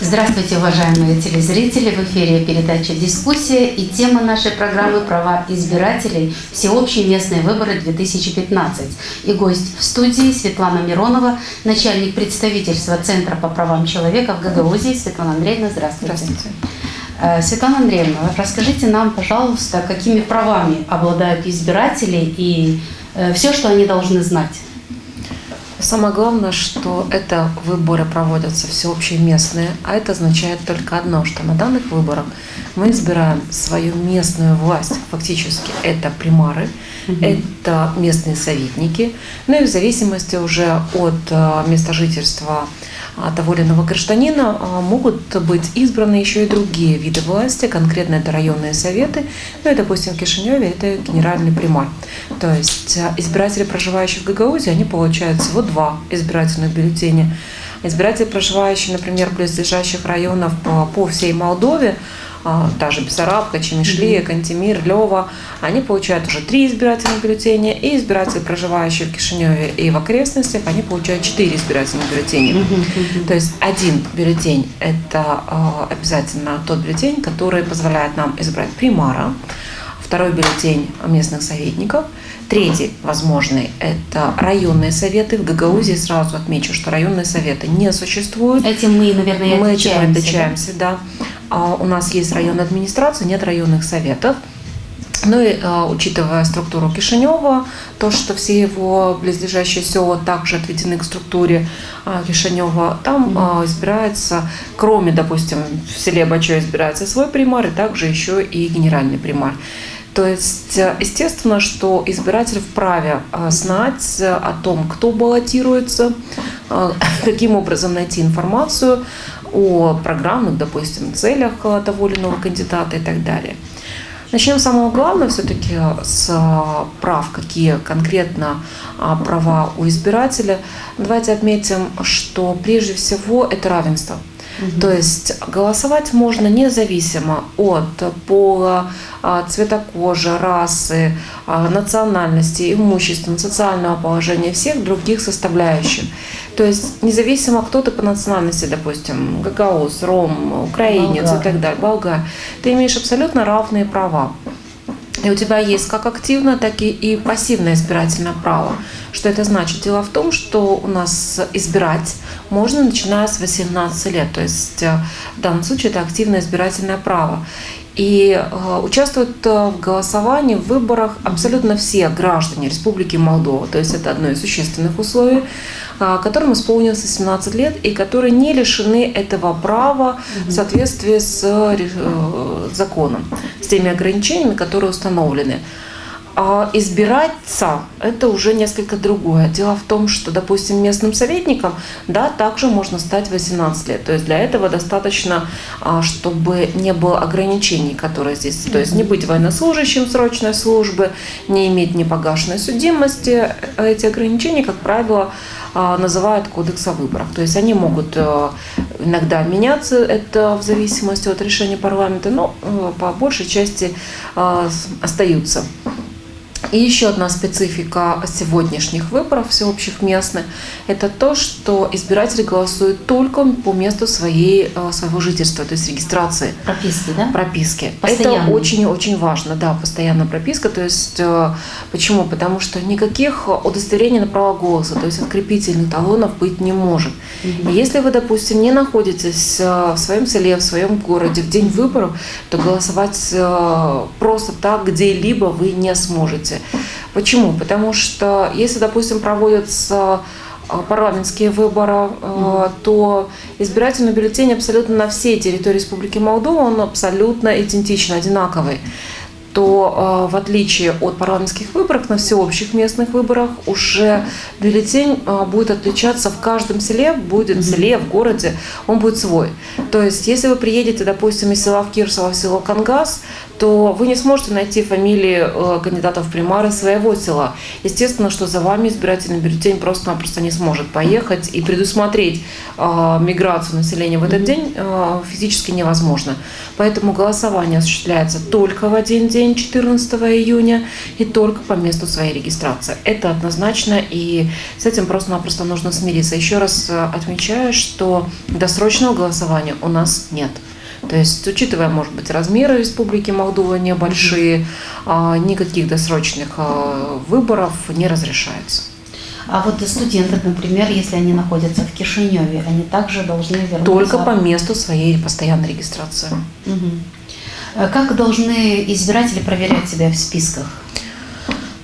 Здравствуйте, уважаемые телезрители! В эфире передача «Дискуссия» и тема нашей программы «Права избирателей. Всеобщие местные выборы 2015». И гость в студии Светлана Миронова, начальник представительства Центра по правам человека в Гагаузии. Светлана Андреевна, здравствуйте. Здравствуйте. Светлана Андреевна, расскажите нам, пожалуйста, какими правами обладают избиратели и все, что они должны знать. Самое главное, что это выборы проводятся всеобщие местные, а это означает только одно, что на данных выборах мы избираем свою местную власть. Фактически это примары, это местные советники, ну и в зависимости уже от места жительства того или иного гражданина могут быть избраны еще и другие виды власти, конкретно это районные советы, ну и, допустим, в Кишиневе это генеральный примар. То есть избиратели, проживающие в Гагаузии, они получают всего 2 избирательных бюллетеня. Избиратели, проживающие, например, в близлежащих районах по всей Молдове, та же Бессарабка, Чемишлия, Кантемир, Лёва, они получают уже 3 избирательных бюллетеня, и избиратели, проживающие в Кишиневе и в окрестностях, они получают 4 избирательных бюллетеня. То есть 1 бюллетень – это обязательно тот бюллетень, который позволяет нам избрать примара, 2 бюллетень местных советников, 3 возможный – это районные советы. В Гагаузии сразу отмечу, что районные советы не существуют. Этим мы, наверное, мы отличаемся, да. У нас есть районная администрация, нет районных советов. Ну и учитывая структуру Кишинева, то, что все его близлежащие села также отведены к структуре Кишинева, там избирается, кроме, допустим, в селе Бачо избирается свой примар, и также еще и генеральный примар. То есть, естественно, что избиратель вправе знать о том, кто баллотируется, каким образом найти информацию о программных, допустим, целях того или иного кандидата и так далее. Начнем с самого главного все-таки с прав, какие конкретно права у избирателя. Давайте отметим, что прежде всего это равенство. То есть голосовать можно независимо от пола, цвета кожи, расы, национальности, имущества, социального положения, всех других составляющих. То есть независимо, кто ты по национальности, допустим, гагауз, ром, украинец и так далее, болгар, ты имеешь абсолютно равные права. И у тебя есть как активное, так и пассивное избирательное право. Что это значит? Дело в том, что у нас избирать можно, начиная с 18 лет. То есть в данном случае это активное избирательное право. И участвуют в голосовании, в выборах абсолютно все граждане Республики Молдова. То есть это одно из существенных условий, которым исполнилось 17 лет и которые не лишены этого права в соответствии с законом, с теми ограничениями, которые установлены. А избираться – это уже несколько другое. Дело в том, что, допустим, местным советником, да, также можно стать 18 лет. То есть для этого достаточно, чтобы не было ограничений, которые здесь. То есть не быть военнослужащим срочной службы, не иметь непогашенной судимости. Эти ограничения, как правило, называют кодекс о выборах. То есть они могут иногда меняться, это в зависимости от решения парламента, но по большей части остаются. И еще одна специфика сегодняшних выборов всеобщих местных – это то, что избиратели голосуют только по месту своего жительства, то есть регистрации. Прописки, да? Прописки. Это очень-очень важно, да, постоянная прописка. То есть почему? Потому что никаких удостоверений на право голоса, то есть открепительных талонов быть не может. И если вы, допустим, не находитесь в своем селе, в своем городе в день выборов, то голосовать просто так где-либо вы не сможете. Почему? Потому что если, допустим, проводятся парламентские выборы, то избирательный бюллетень абсолютно на всей территории Республики Молдова, он абсолютно идентичный, одинаковый. То в отличие от парламентских выборов, на всеобщих местных выборах уже бюллетень будет отличаться в каждом селе, будет в селе, в городе, он будет свой. То есть, если вы приедете, допустим, из села Кирсово в село Кангас, то вы не сможете найти фамилии кандидатов в примары своего села. Естественно, что за вами избирательный бюллетень просто-напросто не сможет поехать, и предусмотреть миграцию населения в этот день физически невозможно. Поэтому голосование осуществляется только в один день. день 14 июня и только по месту своей регистрации. Это однозначно, и с этим просто-напросто нужно смириться. Еще раз отмечаю, что досрочного голосования у нас нет. То есть, учитывая, может быть, размеры Республики Молдова небольшие, никаких досрочных выборов не разрешается. А вот студенты, например, если они находятся в Кишиневе, они также должны вернуться... Только по месту своей постоянной регистрации. Угу. Как должны избиратели проверять себя в списках?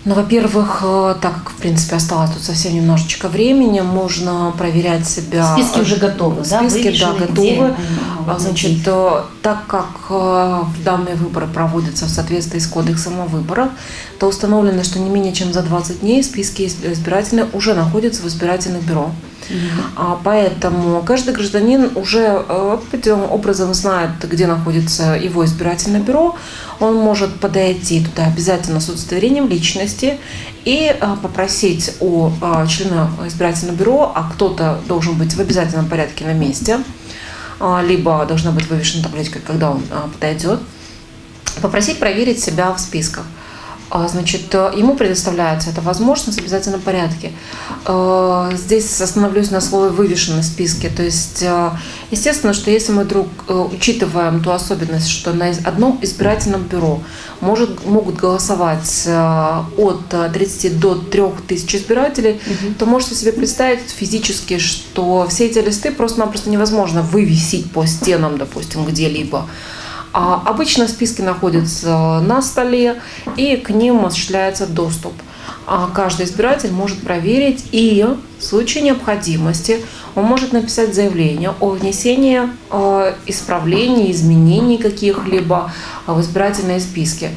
Ну, во-первых, так как, в принципе, осталось тут совсем немножечко времени, можно проверять себя. Списки уже готовы, да? Списки, да, готовы. Значит, быть? так как данные выборы проводятся в соответствии с кодексом о выборах, то установлено, что не менее чем за 20 дней списки избирательные уже находятся в избирательных бюро. Поэтому каждый гражданин уже определенным образом знает, где находится его избирательное бюро. Он может подойти туда обязательно с удостоверением личности и попросить у члена избирательного бюро, а кто-то должен быть в обязательном порядке на месте, либо должна быть вывешена табличка, когда он подойдет, попросить проверить себя в списках. Значит, ему предоставляется эта возможность в обязательном порядке. Здесь остановлюсь на слове «вывешены в списке». То есть, естественно, что если мы вдруг учитываем ту особенность, что на одном избирательном бюро могут голосовать от 30 до 3000 избирателей, то можете себе представить физически, что все эти листы просто-напросто невозможно вывесить по стенам, допустим, где-либо. Обычно списки находятся на столе, и к ним осуществляется доступ. Каждый избиратель может проверить, и в случае необходимости он может написать заявление о внесении исправлений, изменений каких-либо в избирательные списки.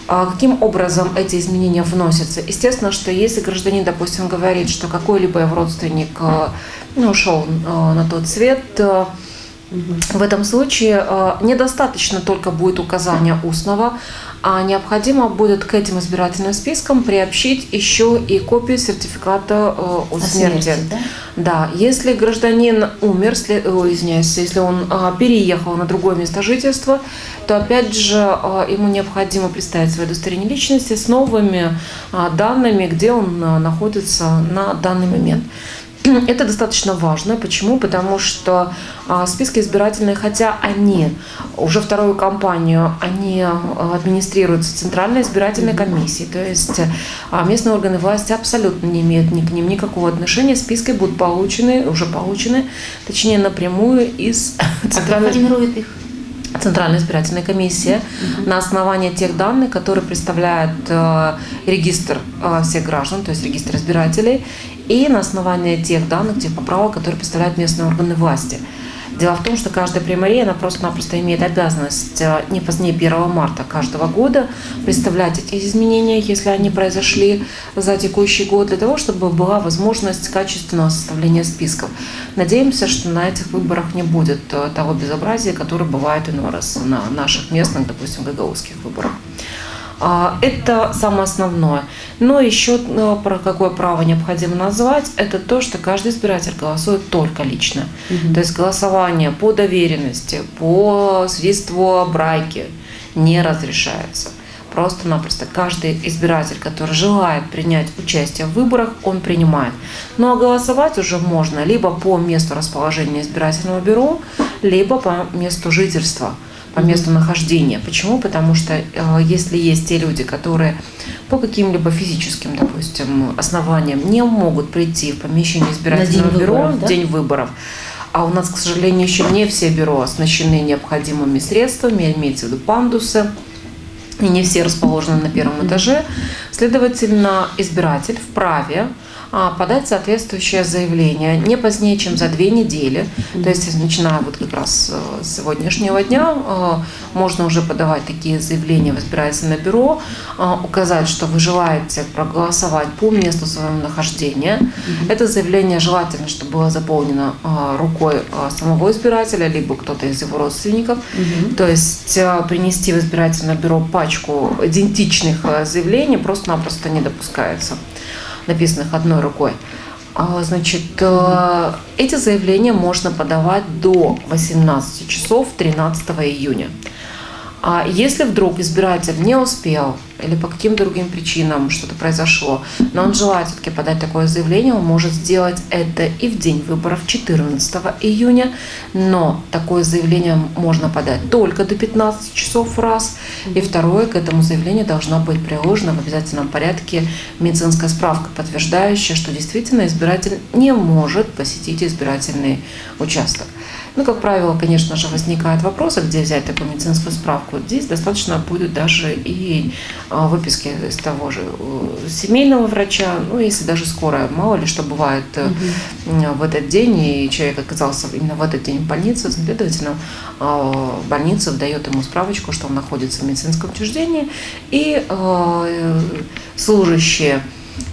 Каким образом эти изменения вносятся? Естественно, что если гражданин, допустим, говорит, что какой-либо его родственник ушел на тот свет, в этом случае недостаточно только будет указания устного, а необходимо будет к этим избирательным спискам приобщить еще и копию сертификата о смерти. Да? Да, если гражданин умер, если он переехал на другое место жительства, то опять же ему необходимо представить свое удостоверение личности с новыми данными, где он находится на данный момент. Это достаточно важно. Почему? Потому что списки избирательные, хотя они уже вторую кампанию, они администрируются Центральной избирательной комиссией, то есть местные органы власти абсолютно не имеют к ним никакого отношения. Списки будут уже получены, точнее напрямую из Центральная избирательная комиссия на основании тех данных, которые представляет регистр всех граждан, то есть регистр избирателей, и на основании тех данных, тех поправок, которые представляют местные органы власти. Дело в том, что каждая примария, она просто-напросто имеет обязанность не позднее 1 марта каждого года представлять эти изменения, если они произошли за текущий год, для того, чтобы была возможность качественного составления списков. Надеемся, что на этих выборах не будет того безобразия, которое бывает иной раз на наших местных, допустим, гагаузских выборах. Это самое основное. Но еще про какое право необходимо назвать, это то, что каждый избиратель голосует только лично. То есть голосование по доверенности, по свидетельству о браке не разрешается. Просто-напросто каждый избиратель, который желает принять участие в выборах, он принимает. Ну а голосовать уже можно либо по месту расположения избирательного бюро, либо по месту жительства, по месту нахождения. Почему? Потому что если есть те люди, которые по каким-либо физическим, допустим, основаниям не могут прийти в помещение избирательного бюро в день выборов, а у нас, к сожалению, еще не все бюро оснащены необходимыми средствами, имеется в виду пандусы, и не все расположены на первом этаже, следовательно, избиратель вправе подать соответствующее заявление не позднее, чем за 2 недели. То есть, начиная вот как раз с сегодняшнего дня, можно уже подавать такие заявления в избирательное бюро, указать, что вы желаете проголосовать по месту своего нахождения. Это заявление желательно, чтобы было заполнено рукой самого избирателя, либо кто-то из его родственников. То есть, принести в избирательное бюро пачку идентичных заявлений просто-напросто не допускается, написанных одной рукой. Значит, эти заявления можно подавать до 18 часов 13 июня. А если вдруг избиратель не успел или по каким-то другим причинам что-то произошло, но он желает все-таки подать такое заявление, он может сделать это и в день выборов 14 июня, но такое заявление можно подать только до 15 часов раз. И второе, к этому заявлению должна быть приложена в обязательном порядке медицинская справка, подтверждающая, что действительно избиратель не может посетить избирательный участок. Ну, как правило, конечно же, возникают вопросы, где взять такую медицинскую справку. Здесь достаточно будет даже и выписки из того же семейного врача, ну, если даже скорая, мало ли что бывает в этот день, и человек оказался именно в этот день в больнице, следовательно, больница выдает ему справочку, что он находится в медицинском учреждении, и служащие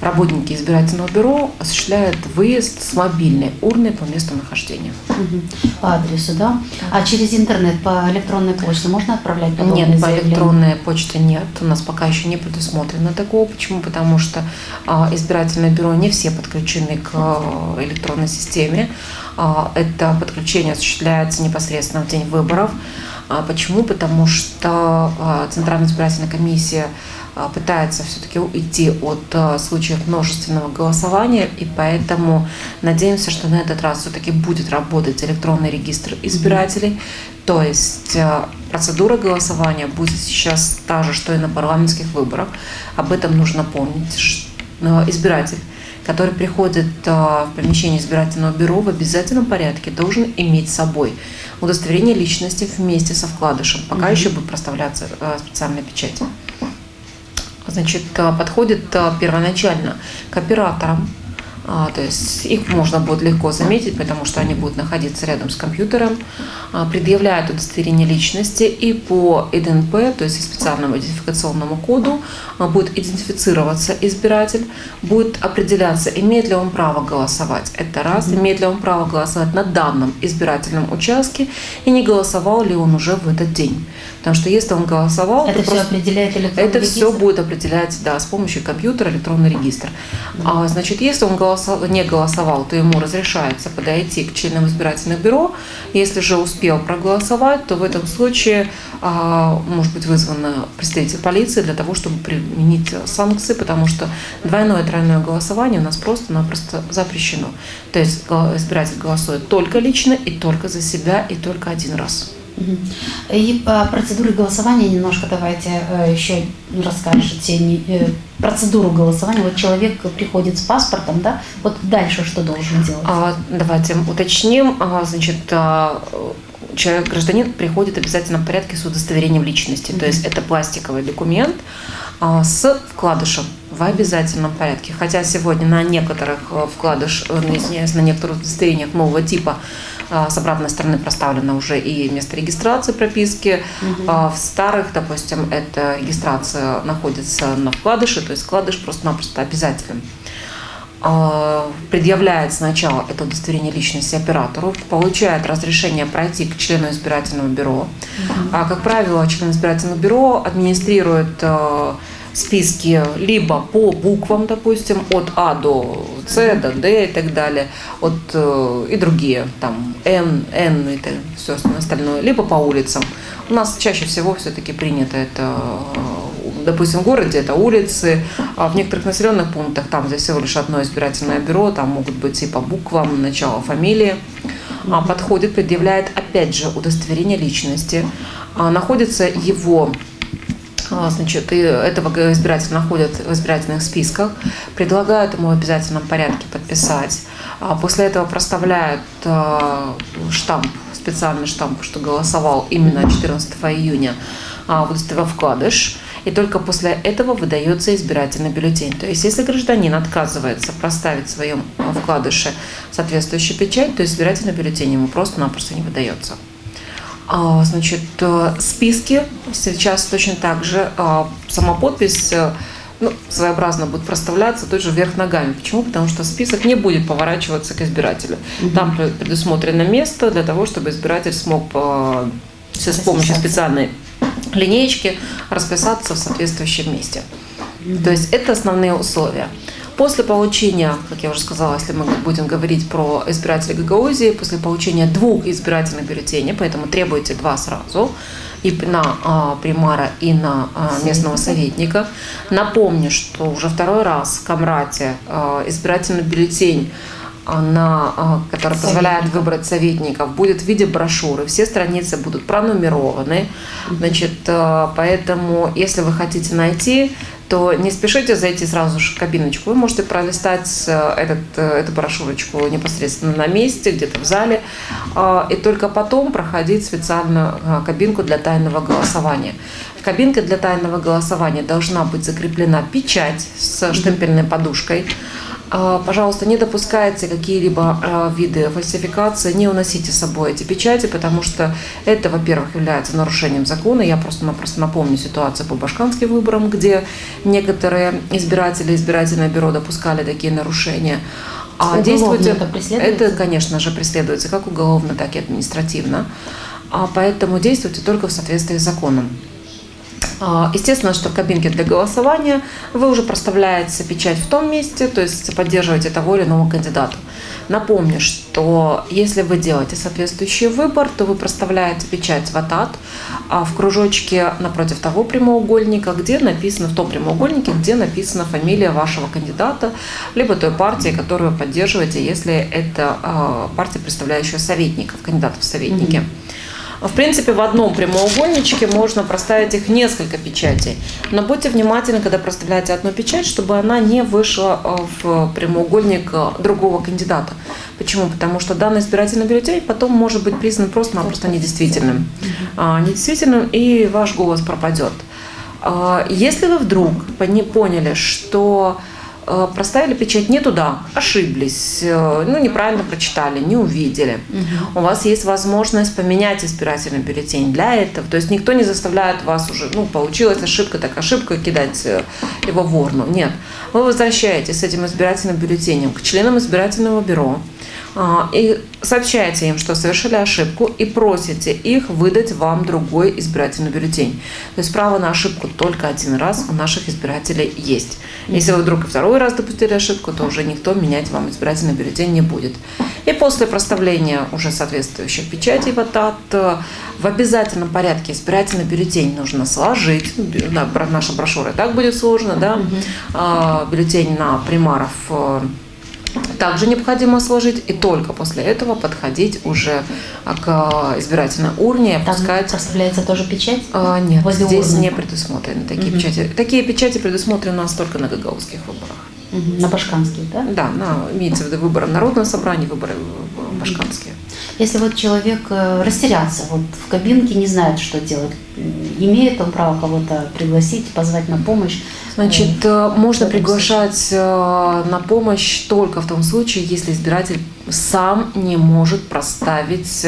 работники избирательного бюро осуществляют выезд с мобильной урны по месту нахождения. По адресу, да? А через интернет, по электронной почте можно отправлять подобные Нет, по заявления? электронной почте нет. У нас пока еще не предусмотрено такого. Почему? Потому что избирательное бюро не все подключены к электронной системе. Это подключение осуществляется непосредственно в день выборов. Почему? Потому что Центральная избирательная комиссия пытается все-таки уйти от случаев множественного голосования, и поэтому надеемся, что на этот раз все-таки будет работать электронный регистр избирателей, то есть процедура голосования будет сейчас та же, что и на парламентских выборах. Об этом нужно помнить. Избиратель, который приходит в помещение избирательного бюро, в обязательном порядке должен иметь с собой удостоверение личности вместе со вкладышем. Пока еще будет проставляться специальная печать. Значит, подходит первоначально к операторам, то есть их можно будет легко заметить, потому что они будут находиться рядом с компьютером, предъявляют удостоверение личности, и по ИДНП, то есть специальному идентификационному коду, будет идентифицироваться избиратель, будет определяться, имеет ли он право голосовать. Это раз, имеет ли он право голосовать на данном избирательном участке, и не голосовал ли он уже в этот день. Потому что если он голосовал, это все определяет электронный регистр? Это все будет определять, да, с помощью компьютера, электронный регистр. Значит, если он не голосовал, то ему разрешается подойти к членам избирательных бюро. Если же успел проголосовать, то в этом случае может быть вызван представитель полиции для того, чтобы применить санкции, потому что двойное и тройное голосование у нас просто-напросто запрещено. То есть избиратель голосует только лично и только за себя, и только один раз. И по процедуре голосования немножко давайте еще расскажете. Процедуру голосования. Вот человек приходит с паспортом, да? Вот дальше что должен делать? Давайте уточним. Значит, гражданин приходит в обязательном порядке с удостоверением личности. То есть это пластиковый документ с вкладышем в обязательном порядке. Хотя сегодня на некоторых на некоторых удостоверениях нового типа с обратной стороны проставлено уже и место регистрации прописки. В старых, допустим, эта регистрация находится на вкладыше, то есть вкладыш просто-напросто обязателен. Предъявляет сначала это удостоверение личности оператору, получает разрешение пройти к члену избирательного бюро. Как правило, член избирательного бюро администрирует списки либо по буквам, допустим, от А до С, до Д и так далее, и другие, там, Н и все остальное, либо по улицам. У нас чаще всего все-таки принято это, допустим, в городе это улицы, а в некоторых населенных пунктах там здесь всего лишь одно избирательное бюро, там могут быть и по буквам, начало фамилии. Подходит, предъявляет опять же удостоверение личности, находится его. Значит, и этого избирателя находят в избирательных списках, предлагают ему в обязательном порядке подписать. После этого проставляют штамп, специальный штамп, что голосовал именно 14 июня во вкладыш. И только после этого выдается избирательный бюллетень. То есть, если гражданин отказывается проставить в своем вкладыше соответствующую печать, то избирательный бюллетень ему просто-напросто не выдается. Значит, списки сейчас точно так же, сама подпись своеобразно будет проставляться тоже вверх ногами. Почему? Потому что список не будет поворачиваться к избирателю. Там предусмотрено место для того, чтобы избиратель смог с помощью специальной линеечки расписаться в соответствующем месте. То есть это основные условия. После получения, как я уже сказала, если мы будем говорить про избирателей Гагаузии, после получения 2 избирательных бюллетеней, поэтому требуйте 2 сразу, и на примара, и на местного советника. Напомню, что уже второй раз в Камрате избирательный бюллетень, который позволяет выбрать советников, будет в виде брошюры. Все страницы будут пронумерованы. Значит, поэтому, если вы хотите найти, то не спешите зайти сразу же в кабиночку. Вы можете пролистать эту брошюрочку непосредственно на месте, где-то в зале, и только потом проходить специальную кабинку для тайного голосования. В кабинке для тайного голосования должна быть закреплена печать с штемпельной подушкой. Пожалуйста, не допускайте какие-либо виды фальсификации, не уносите с собой эти печати, потому что это, во-первых, является нарушением закона. Я просто напомню ситуацию по башканским выборам, где некоторые избиратели, избирательное бюро допускали такие нарушения. А действуйте, это, конечно же, преследуется как уголовно, так и административно. Поэтому действуйте только в соответствии с законом. Естественно, что в кабинке для голосования вы уже проставляете печать в том месте, то есть поддерживаете того или иного кандидата. Напомню, что если вы делаете соответствующий выбор, то вы проставляете печать в АТАТ в кружочке напротив того прямоугольника, где написано, в том прямоугольнике, где написана фамилия вашего кандидата, либо той партии, которую вы поддерживаете, если это партия, представляющая советников, кандидатов в советники. В принципе, в одном прямоугольничке можно проставить их несколько печатей. Но будьте внимательны, когда проставляете одну печать, чтобы она не вышла в прямоугольник другого кандидата. Почему? Потому что данный избирательный бюллетень потом может быть признан просто-напросто недействительным. Недействительным, и ваш голос пропадет. Если вы вдруг поняли, что проставили печать не туда, ошиблись, неправильно прочитали, не увидели. У вас есть возможность поменять избирательный бюллетень для этого. То есть никто не заставляет вас уже, получилась ошибка, так ошибка, кидать его в урну. Нет. Вы возвращаетесь с этим избирательным бюллетенем к членам избирательного бюро и сообщаете им, что совершили ошибку, и просите их выдать вам другой избирательный бюллетень. То есть право на ошибку только один раз у наших избирателей есть. Если вы вдруг и второй раз допустили ошибку, то уже никто менять вам избирательный бюллетень не будет. И после проставления уже соответствующих печатей в АТАТ в обязательном порядке избирательный бюллетень нужно сложить. Наша брошюра и так будет сложно, да? Бюллетень на примаров также необходимо сложить, и только после этого подходить уже к избирательной урне и опускать. Там проставляется тоже печать? Нет, здесь не предусмотрены такие печати. Такие печати предусмотрены у нас только на гагаузских выборах. На башканских, да? Да, имеется в виду выборы народного собрания, выборы башканские. Если вот человек растерялся, вот в кабинке не знает, что делать, имеет он право кого-то пригласить, позвать на помощь? Значит, можно приглашать на помощь только в том случае, если избиратель сам не может проставить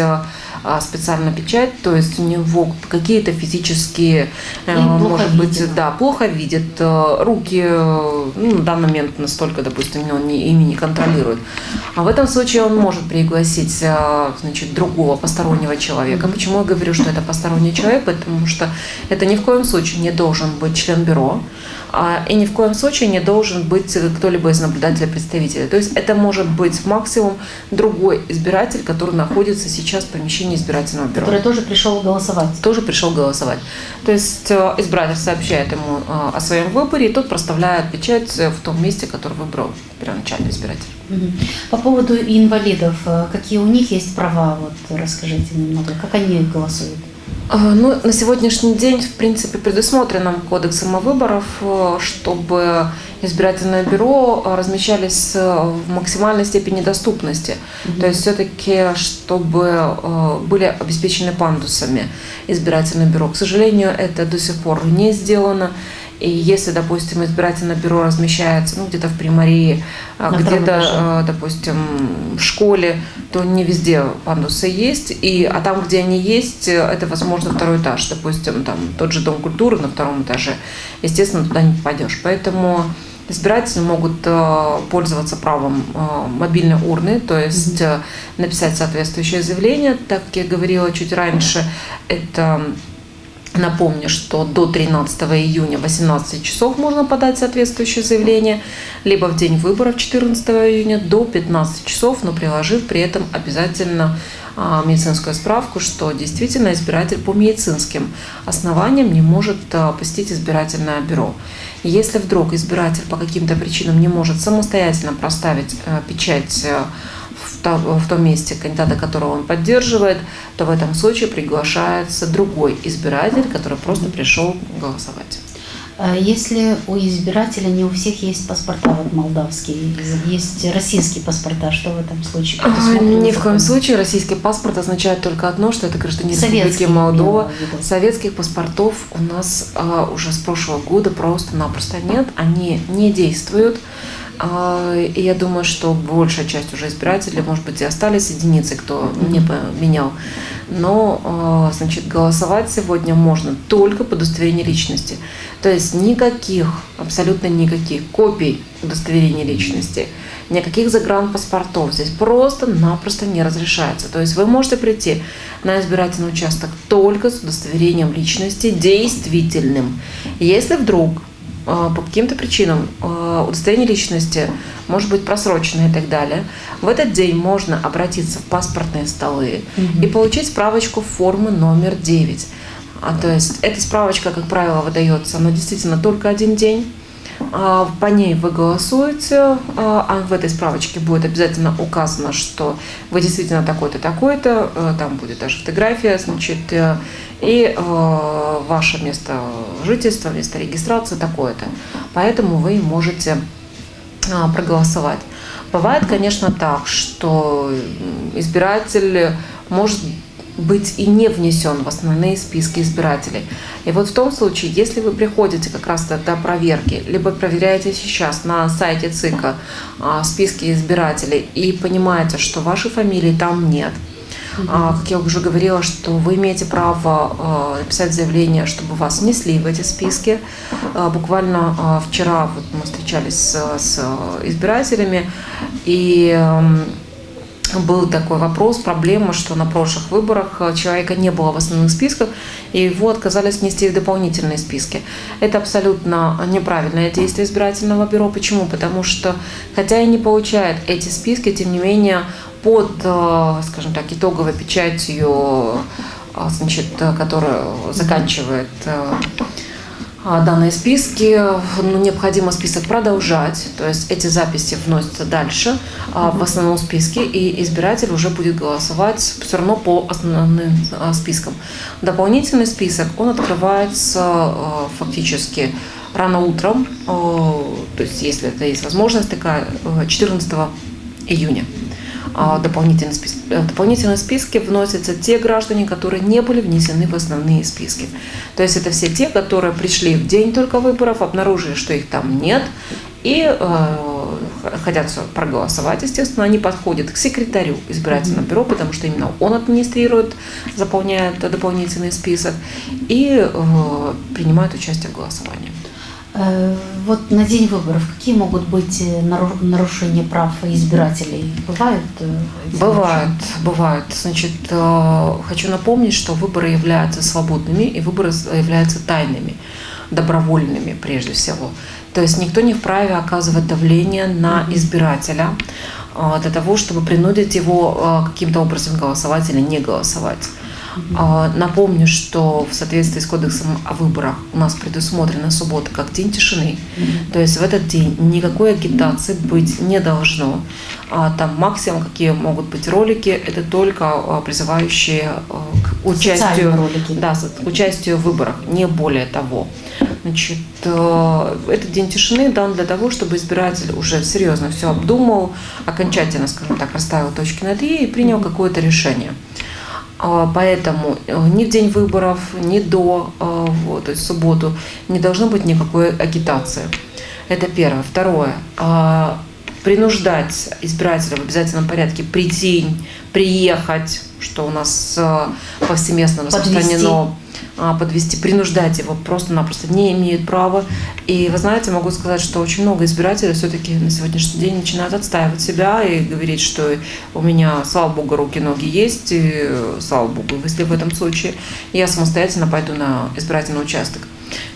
специальную печать, то есть у него какие-то физические, может быть, плохо видит, руки на данный момент настолько, допустим, он ими не контролирует. А в этом случае он может пригласить, другого постороннего человека. Почему я говорю, что это посторонний человек? Потому что это ни в коем случае не должен быть член бюро, и ни в коем случае не должен быть кто-либо из наблюдателей-представителей. То есть это может быть максимум другой избиратель, который находится сейчас в помещении избирательного бюро. Который тоже пришел голосовать. Тоже пришел голосовать. То есть избиратель сообщает ему о своем выборе, и тот проставляет печать в том месте, который выбрал первоначальный избиратель. По поводу инвалидов, какие у них есть права? Вот расскажите немного, как они голосуют? На сегодняшний день, в принципе, предусмотрено Кодексом о выборах, чтобы избирательное бюро размещались в максимальной степени доступности. То есть все-таки, чтобы были обеспечены пандусами избирательное бюро. К сожалению, это до сих пор не сделано. И если, допустим, избирательное бюро размещается где-то в Приморье, где-то, допустим, в школе, то не везде пандусы есть. А там, где они есть, это, возможно, второй этаж. Допустим, там тот же Дом культуры на втором этаже. Естественно, туда не попадешь. Поэтому избиратели могут пользоваться правом мобильной урны, то есть написать соответствующее заявление. Так как я говорила чуть раньше, это... Напомню, что до 13 июня в 18 часов можно подать соответствующее заявление, либо в день выборов 14 июня до 15 часов, но приложив при этом обязательно медицинскую справку, что действительно избиратель по медицинским основаниям не может посетить избирательное бюро. Если вдруг избиратель по каким-то причинам не может самостоятельно проставить печать в том месте кандидата, которого он поддерживает, то в этом случае приглашается другой избиратель, который просто пришел голосовать. Если у избирателя не у всех есть паспорта, вот молдавские, есть российские паспорта, что в этом случае? Ни в коем случае российский паспорт означает только одно, что это гражданин Республики Молдова. Советских паспортов у нас уже с прошлого года просто-напросто нет, они не действуют. И я думаю, что большая часть уже избирателей, может быть, и остались единицы, кто не поменял. Но, значит, голосовать сегодня можно только по удостоверению личности. То есть никаких, абсолютно никаких копий удостоверения личности, никаких загранпаспортов здесь просто-напросто не разрешается. То есть вы можете прийти на избирательный участок только с удостоверением личности действительным. Если вдруг по каким-то причинам удостоверение личности может быть просрочено и так далее, в этот день можно обратиться в паспортные столы и получить справочку формы номер 9. То есть эта справочка, как правило, выдается, но действительно только один день. По ней вы голосуете, а в этой справочке будет обязательно указано, что вы действительно такой-то, такой-то, там будет даже фотография, значит, и ваше место жительства, место регистрации такое-то. Поэтому вы можете проголосовать. Бывает, конечно, так, что избиратель может быть и не внесен в основные списки избирателей. И вот в том случае, если вы приходите как раз до проверки, либо проверяете сейчас на сайте ЦИКа списки избирателей и понимаете, что вашей фамилии там нет, как я уже говорила, что вы имеете право написать заявление, чтобы вас внесли в эти списки. Буквально вчера вот мы встречались с избирателями, и был такой вопрос, проблема, что на прошлых выборах человека не было в основных списках, и его отказались внести в дополнительные списки. Это абсолютно неправильное действие избирательного бюро. Почему? Потому что, хотя и не получает эти списки, тем не менее, под, скажем так, итоговой печатью, значит, которая заканчивает данные списки, необходимо список продолжать, то есть эти записи вносятся дальше в основном списке, и избиратель уже будет голосовать все равно по основным спискам. Дополнительный список, он открывается фактически рано утром, то есть если это есть возможность такая, 14 июня. В дополнительные списки вносятся те граждане, которые не были внесены в основные списки. То есть это все те, которые пришли в день только выборов, обнаружили, что их там нет, и хотят проголосовать, естественно, они подходят к секретарю избирательного бюро, потому что именно он администрирует, заполняет дополнительный список и принимает участие в голосовании. Вот на день выборов какие могут быть нарушения прав избирателей? Бывают? Бывают. Значит, хочу напомнить, что выборы являются свободными и выборы являются тайными, добровольными прежде всего. То есть никто не вправе оказывать давление на избирателя для того, чтобы принудить его каким-то образом голосовать или не голосовать. Напомню, что в соответствии с кодексом о выборах у нас предусмотрена суббота как день тишины. То есть в этот день никакой агитации быть не должно. Там максимум, какие могут быть ролики, это только призывающие к участию, к участию в выборах, не более того. Значит, этот день тишины дан для того, чтобы избиратель уже серьезно все обдумал, окончательно, скажем так, расставил точки над «и» и принял какое-то решение. Поэтому ни в день выборов, ни до, то есть в субботу, не должно быть никакой агитации. Это первое. Второе. Принуждать избирателя в обязательном порядке прийти, приехать, что у нас повсеместно распространено, подвести, принуждать его просто-напросто не имеют права. И вы знаете, могу сказать, что очень много избирателей все-таки на сегодняшний день начинают отстаивать себя и говорить, что у меня, слава богу, руки-ноги есть, и слава богу, если в этом случае я самостоятельно пойду на избирательный участок.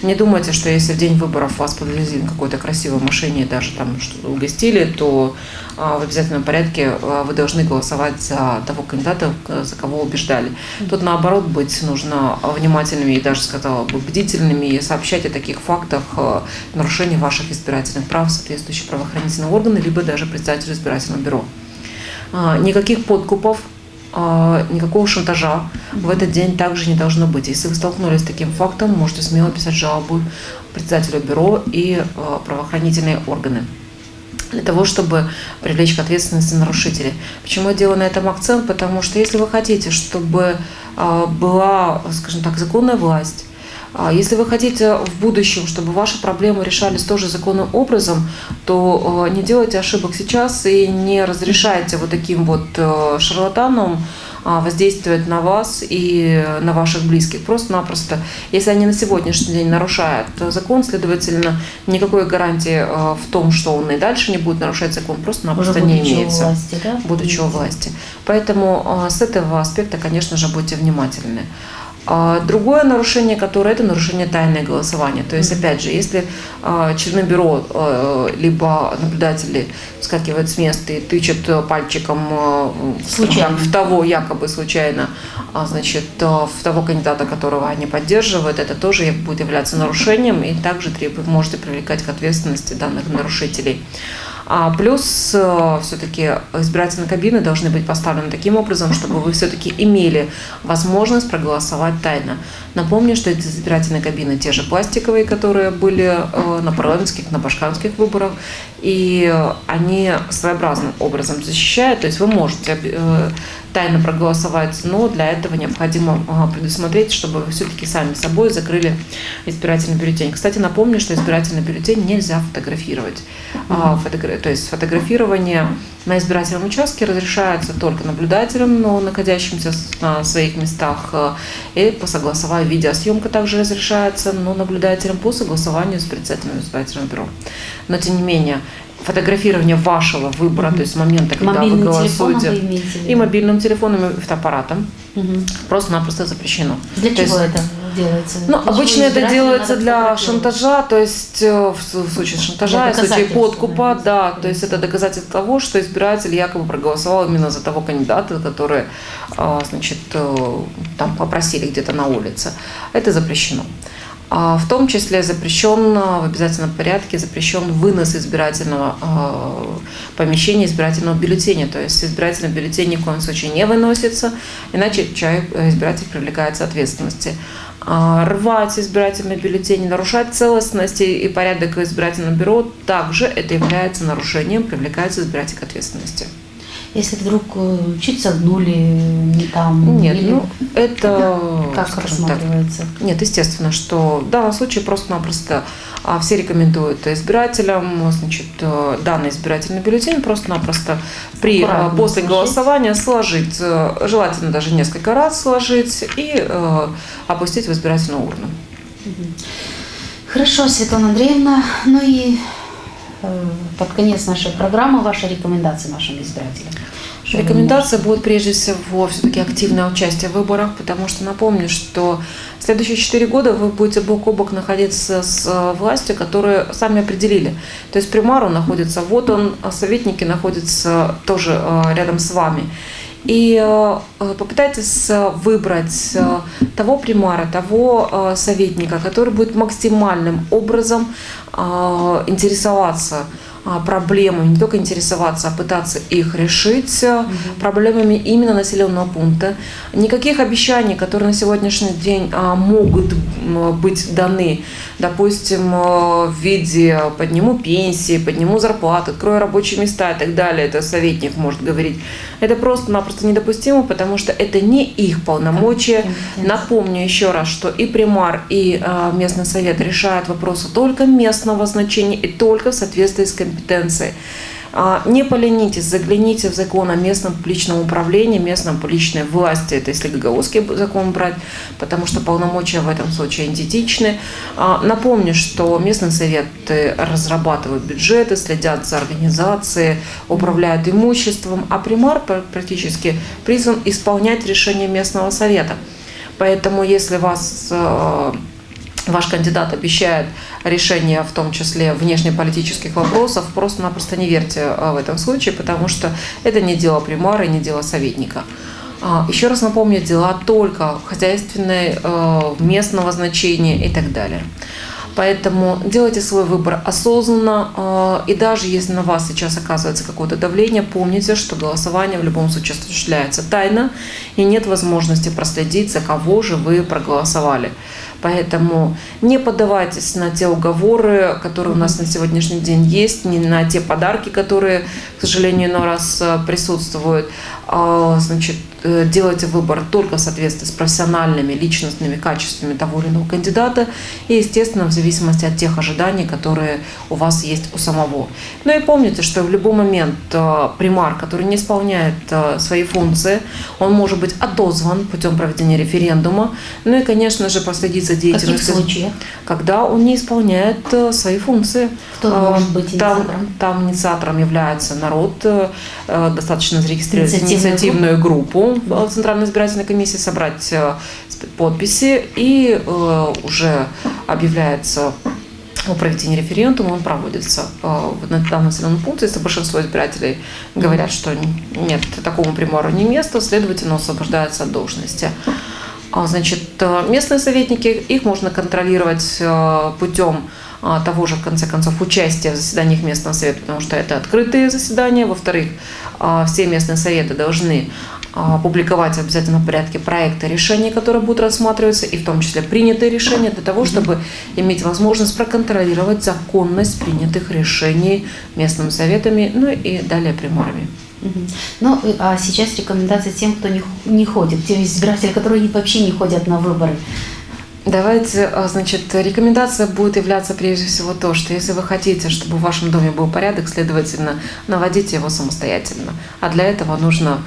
Не думайте, что если в день выборов вас подвезли на какой-то красивой машине и даже там что-то угостили, то в обязательном порядке вы должны голосовать за того кандидата, за кого убеждали. Тут наоборот быть нужно внимательными и даже, сказала бы, бдительными и сообщать о таких фактах нарушения ваших избирательных прав соответствующие правоохранительные органы, либо даже председателю избирательного бюро. Никаких подкупов, никакого шантажа в этот день также не должно быть. Если вы столкнулись с таким фактом, можете смело писать жалобу председателю бюро и правоохранительные органы для того, чтобы привлечь к ответственности нарушителей. Почему я делаю на этом акцент? Потому что если вы хотите, чтобы была, скажем так, законная власть, если вы хотите в будущем, чтобы ваши проблемы решались тоже законным образом, то не делайте ошибок сейчас и не разрешайте вот таким вот шарлатанам воздействовать на вас и на ваших близких. Просто-напросто, если они на сегодняшний день нарушают закон, следовательно, никакой гарантии в том, что он и дальше не будет нарушать закон, просто-напросто не имеется. Власти, да? Будучи у власти. Поэтому с этого аспекта, конечно же, будьте внимательны. Другое нарушение, которое это нарушение тайное голосование. То есть, опять же, если члены бюро либо наблюдатели вскакивают с места и тычут пальчиком в того якобы случайно, значит, в того кандидата, которого они поддерживают, это тоже будет являться нарушением и также можете привлекать к ответственности данных нарушителей. Плюс все-таки избирательные кабины должны быть поставлены таким образом, чтобы вы все-таки имели возможность проголосовать тайно. Напомню, что эти избирательные кабины те же пластиковые, которые были на парламентских, на башкирских выборах, и они своеобразным образом защищают, то есть вы можете тайно проголосовать, но для этого необходимо предусмотреть, чтобы вы все-таки сами собой закрыли избирательный бюллетень. Кстати, напомню, что избирательный бюллетень нельзя фотографировать. То есть фотографирование на избирательном участке разрешается только наблюдателям, но находящимся на своих местах, и по согласованию видеосъемка также разрешается, но наблюдателям по согласованию с председателем избирательного бюро. Но тем не менее, фотографирование вашего выбора, то есть момента, когда вы голосуете, и мобильным телефоном, и фотоаппаратом, просто-напросто запрещено. Для чего это делается? Обычно это делается для шантажа, то есть в случае шантажа, в случае подкупа, да, то есть это доказательство того, что избиратель якобы проголосовал именно за того кандидата, который, значит, там попросили где-то на улице. Это запрещено. В том числе запрещен в обязательном порядке вынос избирательного помещения, избирательного бюллетеня. То есть избирательный бюллетень ни в коем случае не выносится, иначе избиратель привлекается к ответственности. Рвать избирательный бюллетень, нарушать целостность и порядок избирательного бюро, также это является нарушением, привлекается избиратель к ответственности. Если вдруг чуть согнули, не там... Нет, это... Как рассматривается? Нет, естественно, что в данном случае просто-напросто все рекомендуют избирателям, значит, данный избирательный бюллетень просто-напросто после голосования сложить, желательно даже несколько раз сложить и опустить в избирательную урну. Хорошо, Светлана Андреевна. Ну и под конец нашей программы ваши рекомендации нашим избирателям. Рекомендация будет прежде всего все-таки активное участие в выборах, потому что напомню, что в следующие 4 года вы будете бок о бок находиться с властью, которую сами определили. То есть примару находится, вот он, советники находятся тоже рядом с вами. И попытайтесь выбрать того примара, того советника, который будет максимальным образом интересоваться проблемами, не только интересоваться, а пытаться их решить, проблемами именно населенного пункта. Никаких обещаний, которые на сегодняшний день могут быть даны, допустим, в виде подниму пенсии, подниму зарплату, открою рабочие места и так далее, это советник может говорить. Это просто-напросто недопустимо, потому что это не их полномочия. Напомню еще раз, что и примар, и местный совет решают вопросы только местного значения и только в соответствии с компетенцией. Не поленитесь, загляните в закон о местном публичном управлении, местном публичной власти, это если гагаузский закон брать, потому что полномочия в этом случае идентичны. Напомню, что местные советы разрабатывают бюджеты, следят за организацией, управляют имуществом, а примар практически призван исполнять решения местного совета. Поэтому если вас ваш кандидат обещает решение, в том числе внешнеполитических вопросов, просто-напросто не верьте в этом случае, потому что это не дело примара и не дело советника. Еще раз напомню, дела только хозяйственные, местного значения и так далее. Поэтому делайте свой выбор осознанно, и даже если на вас сейчас оказывается какое-то давление, помните, что голосование в любом случае осуществляется тайно, и нет возможности проследить, за кого же вы проголосовали. Поэтому не поддавайтесь на те уговоры, которые у нас на сегодняшний день есть, не на те подарки, которые, к сожалению, иной раз присутствуют. Значит, делайте выбор только в соответствии с профессиональными, личностными качествами того или иного кандидата и, естественно, в зависимости от тех ожиданий, которые у вас есть у самого. Ну и помните, что в любой момент примар, который не исполняет свои функции, он может быть отозван путем проведения референдума. Ну и, конечно же, проследить за деятельностью. В каких случаях? Когда он не исполняет свои функции. Кто может быть инициатором? Там инициатором является народ, достаточно зарегистрировать инициативную группу в Центральной избирательной комиссии, собрать подписи, и уже объявляется о проведении референдума, он проводится в данном населенном пункте, если большинство избирателей говорят, что нет, такому примару не место, следовательно, освобождается от должности. Значит, местные советники, их можно контролировать путем того же, в конце концов, участия в заседаниях местного совета, потому что это открытые заседания. Во-вторых, все местные советы должны публиковать в обязательном порядке проекты решений, которые будут рассматриваться, и в том числе принятые решения, для того, чтобы иметь возможность проконтролировать законность принятых решений местными советами, ну и далее примарами. Ну, а сейчас рекомендации тем, кто не ходит, тем избирателям, которые вообще не ходят на выборы. Давайте, значит, рекомендация будет являться прежде всего то, что если вы хотите, чтобы в вашем доме был порядок, следовательно, наводите его самостоятельно. А для этого нужно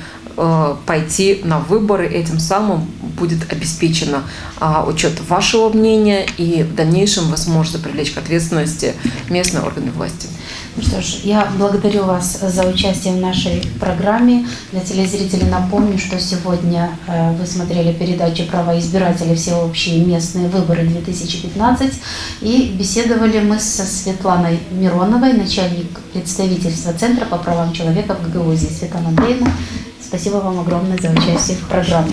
пойти на выборы, этим самым будет обеспечено учет вашего мнения, и в дальнейшем вы сможете привлечь к ответственности местные органы власти. Ну что ж, я благодарю вас за участие в нашей программе. Для телезрителей напомню, что сегодня вы смотрели передачу «Права избирателей. Всеобщие местные выборы 2015». И беседовали мы со Светланой Мироновой, начальник представительства Центра по правам человека в Гагаузии. Светлана Андреевна, спасибо вам огромное за участие в программе.